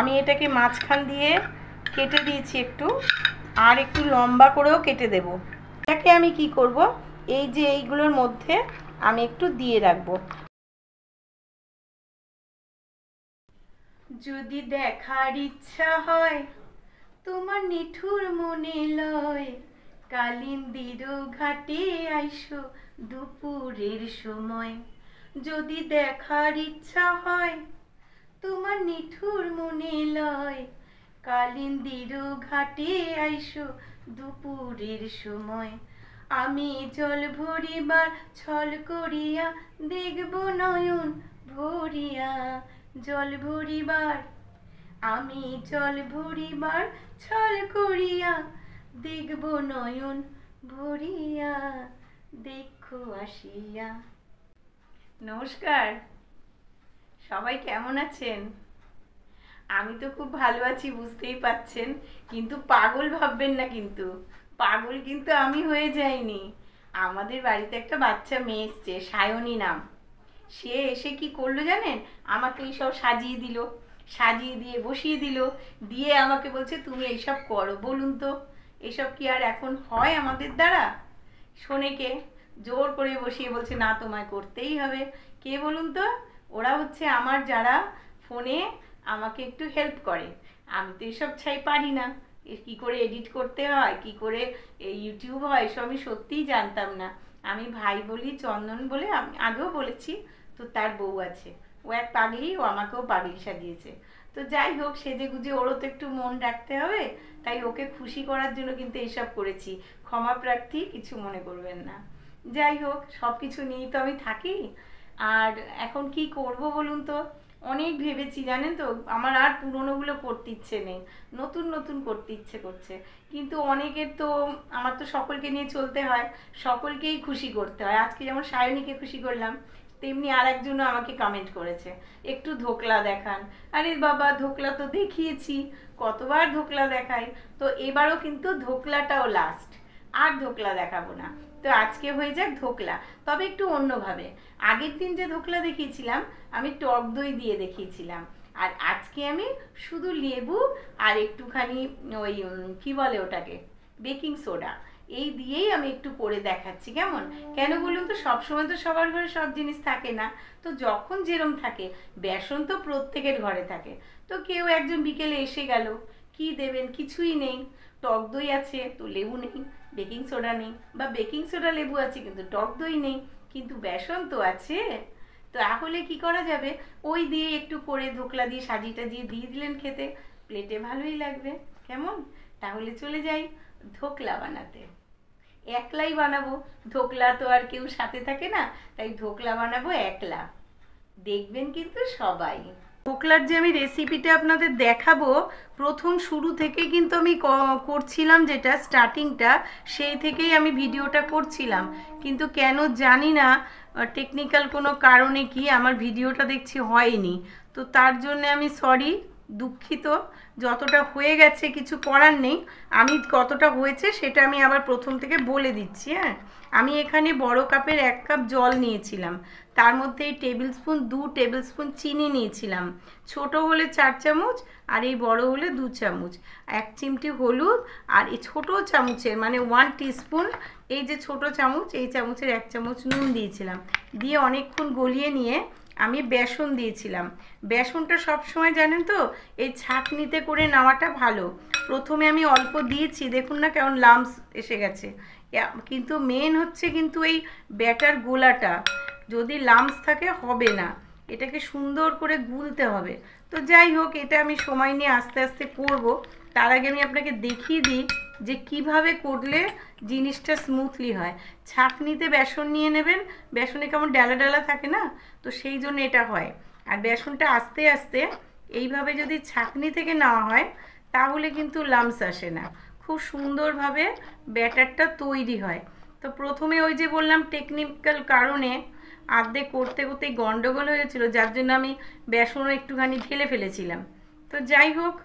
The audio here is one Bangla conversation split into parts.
আমি এটাকে মাঝখান দিয়ে কেটে দিয়েছি একটু, আর একটু লম্বা করেও কেটে দেব। এটাকে আমি কি করব, এই যে এইগুলোর মধ্যে আমি একটু দিয়ে রাখবো। যদি দেখার ইচ্ছা হয় তোমার নিঠুর মনে লয়, কালিন্দির ঘাটে আইসো দুপুরের সময়। যদি দেখার ইচ্ছা হয় তোমার নিঠুর মনে লয়, কালিন্দির ঘাটে আইসো দুপুরের সময়। আমি জল ভরিবার ছল করিয়া দেখব নয়ন ভরিয়া, জল ভরিবার আমি জল ভরিবার ছল করিয়া দেখব নয়ন ভরিয়া, দেখো আসিয়া। নমস্কার, সবাই কেমন আছেন? আমি তো খুব ভালো আছি, বুঝতেই পাচ্ছেন, কিন্তু পাগল ভাববেন না, কিন্তু পাগল কিন্তু আমি হয়ে যাইনি। আমাদের বাড়িতে একটা বাচ্চা মেয়ে এসছে, সায়নী নাম। সে এসে কি করলো জানেন, আমাকে এইসব সাজিয়ে দিল, সাজিয়ে দিয়ে বসিয়ে দিল, দিয়ে আমাকে বলছে তুমি এইসব করো। বলুন তো, এসব কি আর এখন হয় আমাদের দ্বারা? শোনে কে? জোর করে বসিয়ে বলছে না তোমায় করতেই হবে। কে বলুন তো? ওরা হচ্ছে আমার যারা ফোনে আমাকে একটু হেল্প করে। আমি তো এসব ছাই পারি না, কি করে এডিট করতে হয়, কি করে ইউটিউব হয়, এসব আমি সত্যিই জানতাম না। আমি ভাই বলি, চন্দন বলে, আমি আগেও বলেছি, তো তার বউ আছে, ও এক পাগলি, ও আমাকেও পাগলি সাজিয়েছে। তো যাই হোক, সেজে গুজে ওরও তো একটু মন রাখতে হবে, তাই ওকে খুশি করার জন্য কিন্তু এইসব করেছি। ক্ষমা প্রার্থী, কিছু মনে করবেন না। যাই হোক, সব কিছু নিয়েই তো আমি থাকি। আর এখন কি করব বলুন তো? অনেক ভেবেছি জানেন তো, আমার আর পুরনোগুলো করতে ইচ্ছে নেই, নতুন নতুন করতে ইচ্ছে করছে। কিন্তু অনেকের তো, আমার তো সকলকে নিয়ে চলতে হয়, সকলকেই খুশি করতে হয়। আজকে যেমন সায়নীকে খুশি করলাম, তেমনি আর একজনও আমাকে কমেন্ট করেছে একটু ধোকলা দেখান। আরে বাবা, ধোকলা তো দেখিয়েছি, কতবার ধোকলা দেখাই, তো এবারও কিন্তু ধোকলাটাও লাস্ট, আর ধোকলা দেখাবো না। তো আজকে হয়ে যাক ধোকলা, তবে একটু অন্যভাবে। আগের দিন যে ধোকলা দেখিয়েছিলাম আমি টক দই দিয়ে দেখিয়েছিলাম, আর আজকে আমি শুধু লেবু আর একটুখানি ওই কি বলে ওটাকে, বেকিং সোডা, এই দিয়েই আমি একটু করে দেখাচ্ছি। কেমন? কেন বলুন তো, সবসময় তো সবার ঘরে সব জিনিস থাকে না, তো যখন যেরম থাকে, বেসন তো প্রত্যেকের ঘরে থাকে, তো কেউ একজন বিকেলে এসে গেল, কি দেবেন, কিছুই নেই, টক দই আছে তো লেবু নেই, বেকিং সোডা নেই, বা বেকিং সোডা লেবু আছে কিন্তু টক দই নেই, কিন্তু বেসন তো আছে। তো তাহলে কি করা যাবে, ওই দিয়ে একটু করে ধোকলা দিয়ে সাজিটা দিয়ে দিয়ে দিলেন খেতে, প্লেটে ভালোই লাগবে। কেমন? তাহলে চলে যাই ধোকলা বানাতে। একলাই বানাবো, ধোকলা তো আর কেউ সাথে থাকে না, তাই ধোকলা বানাবো একলা, দেখবেন কিন্তু সবাই। ধোকলার যে আমি রেসিপিটা আপনাদের দেখাবো, প্রথম শুরু থেকে কিন্তু আমি করছিলাম, যেটা স্টার্টিংটা, সেই থেকেই আমি ভিডিওটা করছিলাম, কিন্তু কেন জানি না, টেকনিক্যাল কোনো কারণে কি আমার ভিডিওটা দেখছি হয়নি। তো তার জন্য আমি সরি, দুঃখিত। যতটা হয়ে গেছে কিছু করার নেই, আমি কতটা হয়েছে সেটা আমি আবার প্রথম থেকে বলে দিচ্ছি। হ্যাঁ, আমি এখানে বড় কাপের 1 কাপ জল নিয়েছিলাম, তার মধ্যে এই 2 টেবিল স্পুন চিনি নিয়েছিলাম, ছোট হলে 4 চামচ আর এই বড় হলে 2 চামচ, 1 চিমটি হলুদ, আর এই ছোট চামচের মানে 1 টিস্পুন, এই যে ছোট চামচ, এই চামচের 1 চামচ নুন দিয়েছিলাম, দিয়ে অনেকক্ষণ গলিয়ে নিয়ে আমি বেসন দিয়েছিলাম। বেসনটা সব সময় জানেন তো এই ছাঁকনিতে করে নেওয়াটা ভালো। প্রথমে আমি অল্প দিয়েছি, দেখুন না কেমন লাম্পস এসে গেছে, কিন্তু মেন হচ্ছে কিন্তু এই ব্যাটার গোলাটা, যদি লাম্পস থাকে হবে না, এটাকে সুন্দর করে গুলতে হবে। তো যাই হোক, এটা আমি সময় নিয়ে আস্তে আস্তে করব। তার আগে আমি আপনাকে দেখিয়ে দিই যে কিভাবে করলে জিনিসটা স্মুথলি হয়। ছাঁকনিতে বেসন নিয়ে নেবেন, বেসনে কেমন ডালা ডালা থাকে না, তো সেই জন্য এটা হয়। আর বেসনটা আস্তে আস্তে এইভাবে যদি ছাঁকনি থেকে নেওয়া হয়, তাহলে কিন্তু লাম্পস আসে না, খুব সুন্দরভাবে ব্যাটারটা তৈরি হয়। তো প্রথমে ওই যে বললাম টেকনিক্যাল কারণে আর্ধেক করতে করতেই গন্ডগোল হয়েছিল, যার জন্য আমি বেসনও একটুখানি ঢেলে ফেলেছিলাম। তো যাই হোক,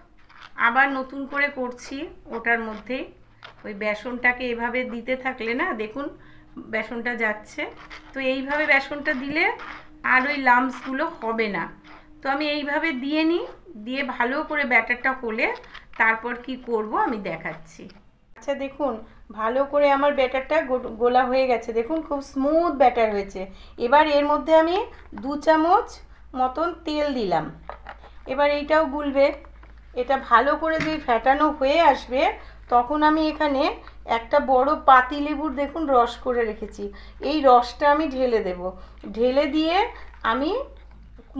আবার নতুন করে করছি, ওটার মধ্যেই ওই বেসনটাকে এভাবে দিতে থাকলে না, দেখুন বেসনটা যাচ্ছে, তো এইভাবে বেসনটা দিলে আর ওই লাম্পসগুলো হবে না। তো আমি এইভাবে দিয়ে নিই, দিয়ে ভালো করে ব্যাটারটা হলে তারপর কি করব আমি দেখাচ্ছি। আচ্ছা দেখুন, ভালো করে আমার ব্যাটারটা গোলা হয়ে গেছে, দেখুন খুব স্মুথ ব্যাটার হয়েছে। এবার এর মধ্যে আমি 2 চামচ মতন তেল দিলাম। এবার এইটাও গুলবে। এটা ভালো করে যে ফ্যাটানো হয়ে আসবে তখন আমি এখানে একটা বড় পাতিলেবুর দেখুন রস করে রেখেছি, এই রসটা আমি ঢেলে দেব। ঢেলে দিয়ে আমি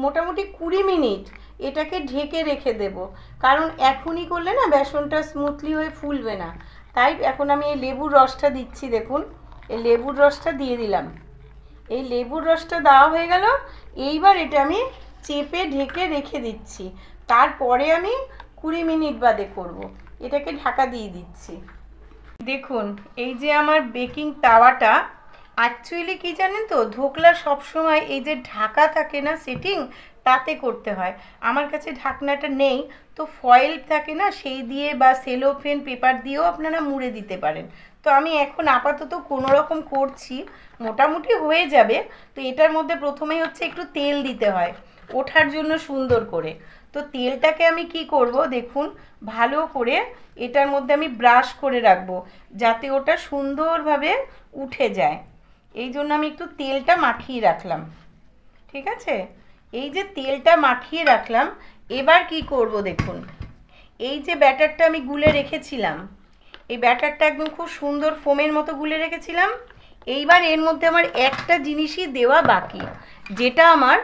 মোটামুটি 20 মিনিট এটাকে ঢেকে রেখে দেব, কারণ এখনই করলে না বেসনটা স্মুথলি হয়ে ফুলবে না। তাই এখন আমি এই লেবুর রসটা দিচ্ছি, দেখুন এই লেবুর রসটা দিয়ে দিলাম। এই লেবুর রসটা দেওয়া হয়ে গেল। এইবার এটা আমি চেপে ঢেকে রেখে দিচ্ছি, তারপরে আমি 20 মিনিট বাদে করব। এটাকে ঢাকা দিয়ে দিচ্ছি। দেখুন এই যে আমার বেকিং তাওয়াটা, অ্যাকচুয়ালি কি জানেন তো, ধোকলা সবসময় এই যে ঢাকা থাকে না সেটিং, তাতে করতে হয়। আমার কাছে ঢাকনাটা নেই, তো ফয়েল থাকে না সেই দিয়ে বা সেলোফেন পেপার দিয়েও আপনারা মুড়ে দিতে পারেন। তো আমি এখন আপাতত কোনো রকম করছি, মোটামুটি হয়ে যাবে। তো এটার মধ্যে প্রথমেই হচ্ছে একটু তেল দিতে হয় ওঠার জন্য সুন্দর করে। তো তেলটাকে আমি কি করব দেখুন, ভালো করে এটার মধ্যে আমি ব্রাশ করে রাখবো যাতে ওটা সুন্দরভাবে উঠে যায়। এই জন্য আমি একটু তেলটা মাখিয়ে রাখলাম, ঠিক আছে। এই যে তেলটা মাখিয়ে রাখলাম, এবার কি করব দেখুন, এই যে ব্যাটারটা আমি গুলে রেখেছিলাম, এই ব্যাটারটা একদম খুব সুন্দর ফোমের মতো গুলে রেখেছিলাম। এইবার এর মধ্যে আমার একটা জিনিসই দেওয়া বাকি, যেটা আমার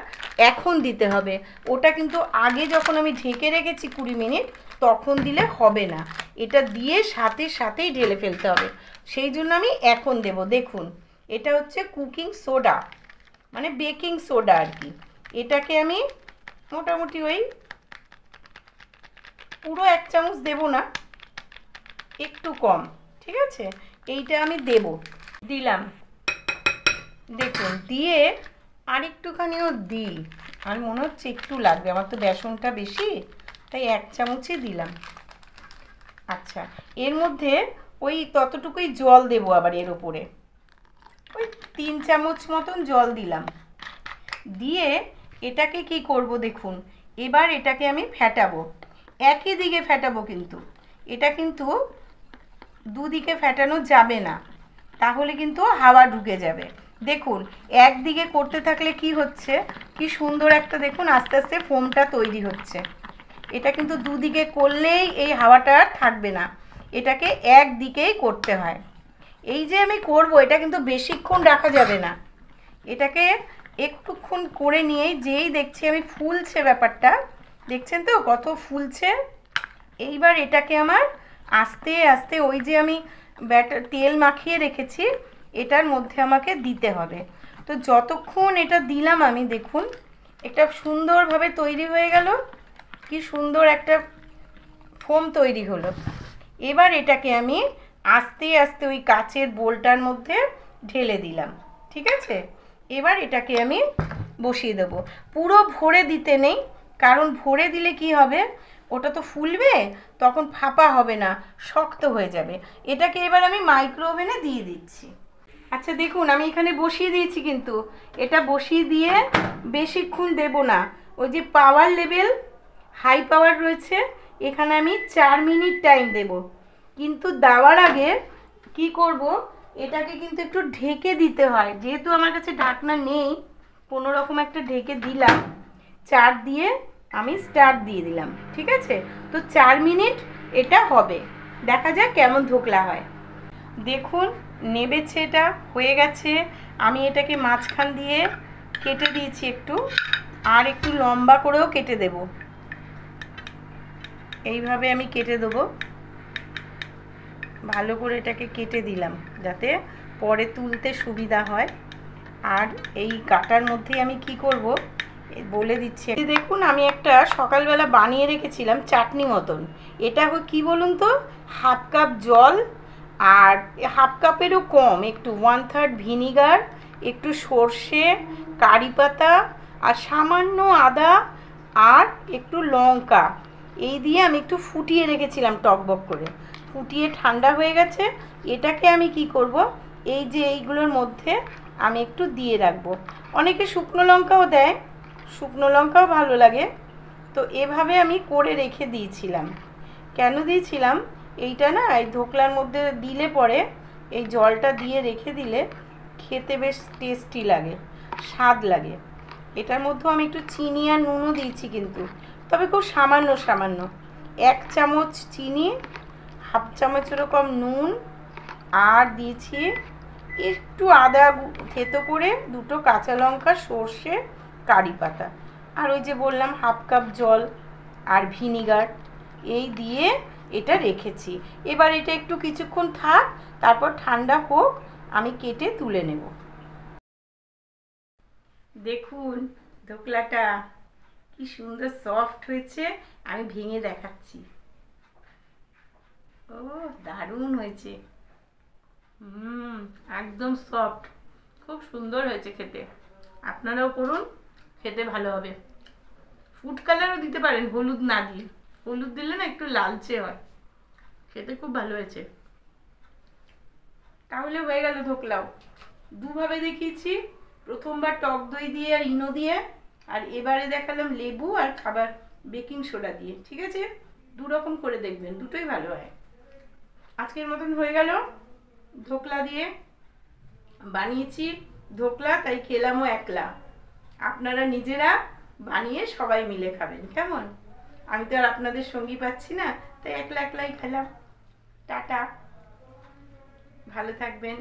এখন দিতে হবে। ওটা কিন্তু আগে যখন আমি ঢেকে রেখেছি 20 মিনিট তখন দিলে হবে না, এটা দিয়ে সাথে সাথেই ঢেলে ফেলতে হবে। সেই জন্য আমি এখন দেব। দেখুন এটা হচ্ছে কুকিং সোডা, মানে বেকিং সোডা আর কি। এটাকে আমি মোটামুটি ওই পুরো 1 চামচ দেব না, একটু কম, ঠিক আছে। এইটা আমি দেব, দিলাম। দেখুন দিয়ে আর একটুখানিও দিই, আর মনে হচ্ছে একটু লাগবে, আমার তো বেসনটা বেশি তাই 1 চামচই দিলাম। আচ্ছা এর মধ্যে ওই ততটুকুই জল দেব, আবার এর ওপরে ওই 3 চামচ মতন জল দিলাম। দিয়ে এটাকে কি করব দেখুন, এবার এটাকে আমি ফ্যাটাবো, একই দিকে ফ্যাটাবো, কিন্তু এটা কিন্তু দুদিকে ফ্যাটানো যাবে না, তাহলে কিন্তু হাওয়া ঢুকে যাবে। দেখুন একদিকে করতে থাকলে কি হচ্ছে, কি সুন্দর একটা দেখুন আস্তে আস্তে ফোমটা তৈরি হচ্ছে। এটা কিন্তু দুদিকে করলেই এই হাওয়াটা থাকবে না, এটাকে একদিকেই করতে হয়। এই যে আমি করব এটা কিন্তু বেশিক্ষণ রাখা যাবে না, এটাকে একটুক্ষণ করে নিয়েই যেই দেখছি আমি ফুলছে, ব্যাপারটা দেখছেন তো কত ফুলছে। এইবার এটাকে আমার আস্তে আস্তে ওই যে আমি ব্যাটার তেল মাখিয়ে রেখেছি এটার মধ্যে আমাকে দিতে হবে। তো যতক্ষণ এটা দিলাম আমি, দেখুন এটা সুন্দরভাবে তৈরি হয়ে গেল, কি সুন্দর একটা ফোম তৈরি হলো। এবার এটাকে আমি আস্তে আস্তে ওই কাচের বোলটার মধ্যে ঢেলে দিলাম, ঠিক আছে। এবার এটাকে আমি বসিয়ে দেব। পুরো ভরে দিতে নেই, কারণ ভরে দিলে কি হবে, ওটা তো ফুলবে তখন ফাঁপা হবে না, শক্ত হয়ে যাবে। এটাকে এবার আমি মাইক্রো ওভেনে দিয়ে দিচ্ছি। আচ্ছা দেখুন আমি এখানে বসিয়ে দিয়েছি, কিন্তু এটা বসিয়ে দিয়ে বেশিক্ষণ দেব না। ওই যে পাওয়ার লেভেল হাই পাওয়ার রয়েছে, এখানে আমি 4 মিনিট টাইম দেব। কিন্তু দেওয়ার আগে কি করব, এটাকে কিন্তু একটু ঢেকে দিতে হয়, যেহেতু আমার কাছে ঢাকনা নেই কোনো রকম একটা ঢেকে দিলাম। 4 দিয়ে আমি স্টার্ট দিয়ে দিলাম, ঠিক আছে। তো 4 মিনিট এটা হবে, দেখা যাক কেমন ধোকলা হয়। দেখুন নেবেছে, এটা হয়ে গেছে। আমি এটাকে মাঝখান দিয়ে কেটে দিয়েছি একটু, আর একটু লম্বা করেও কেটে দেব। এইভাবে আমি কেটে দেবো, ভালো করে এটাকে কেটে দিলাম যাতে পরে তুলতে সুবিধা হয়। আর এই কাটার মধ্যে আমি কি করব বলে দিচ্ছি। দেখুন আমি একটা সকালবেলা বানিয়ে রেখেছিলাম চাটনি মতন, এটা কি বলুন তো, 1/2 কাপ জল আর 1/2 কাপেরও কম, একটু 1/3 ভিনিগার, একটু সর্ষে, কারি পাতা আর সামান্য আদা আর একটু লঙ্কা, এই দিয়ে আমি একটু ফুটিয়ে রেখেছিলাম টকবক করে। ফুটিয়ে ঠান্ডা হয়ে গেছে, এটাকে আমি কি করব, এই যে এইগুলোর মধ্যে আমি একটু দিয়ে রাখবো। অনেকে শুকনো লঙ্কাও দেয়, শুকনো লঙ্কাও ভালো লাগে। তো এভাবে আমি করে রেখে দিয়েছিলাম। কেন দিয়েছিলাম, এইটা না এই ধোকলার মধ্যে দিলে পরে এই জলটা দিয়ে রেখে দিলে খেতে বেশ টেস্টি লাগে, স্বাদ লাগে। এটার মধ্যেও আমি একটু চিনি আর নুনও দিয়েছি কিন্তু, তবে খুব সামান্য সামান্য। 1 চামচ চিনি, হাফ চামচেরও কম নুন, আর দিয়েছি একটু আদা থেতো করে, 2টো কাঁচা লঙ্কা, সর্ষে, কারি পাতা, আর ওই যে বললাম হাফ কাপ জল আর ভিনিগার, এই দিয়ে এটা রেখেছি। এবার এটা একটু কিছুক্ষণ থাক, তারপর ঠান্ডা হোক, আমি কেটে তুলে নেব। দেখুন ধোকলাটা কি সুন্দর সফট হয়েছে, আমি ভেঙে দেখাচ্ছি। ও দারুণ হয়েছে, একদম সফট, খুব সুন্দর হয়েছে খেতে। আপনারাও করুন, খেতে ভালো হবে। ফুড কালারও দিতে পারেন, হলুদ না দিয়ে। হলুদ দিলে না একটু লালচে হয়, খেতে খুব ভালো হয়েছে। তাহলে হয়ে গেল ধোকলাও। দুভাবে দেখিয়েছি, প্রথমবার টক দই দিয়ে আর ইনো দিয়ে, আর এবারে দেখালাম লেবু আর খাবার বেকিং সোডা দিয়ে। ঠিক আছে, 2 রকম করে দেখবেন, দুটোই ভালো হয়। আজকের মতন হয়ে গেল ধোকলা দিয়ে বানিয়েছি ধোকলা, তাই খেলামও একলা। আপনারা নিজেরা বানিয়ে সবাই মিলে খাবেন, কেমন? আমি তো আর আপনাদের সঙ্গী পাচ্ছি না, তাই একলা একলাই খেলাম। টাটা, ভালো থাকবেন।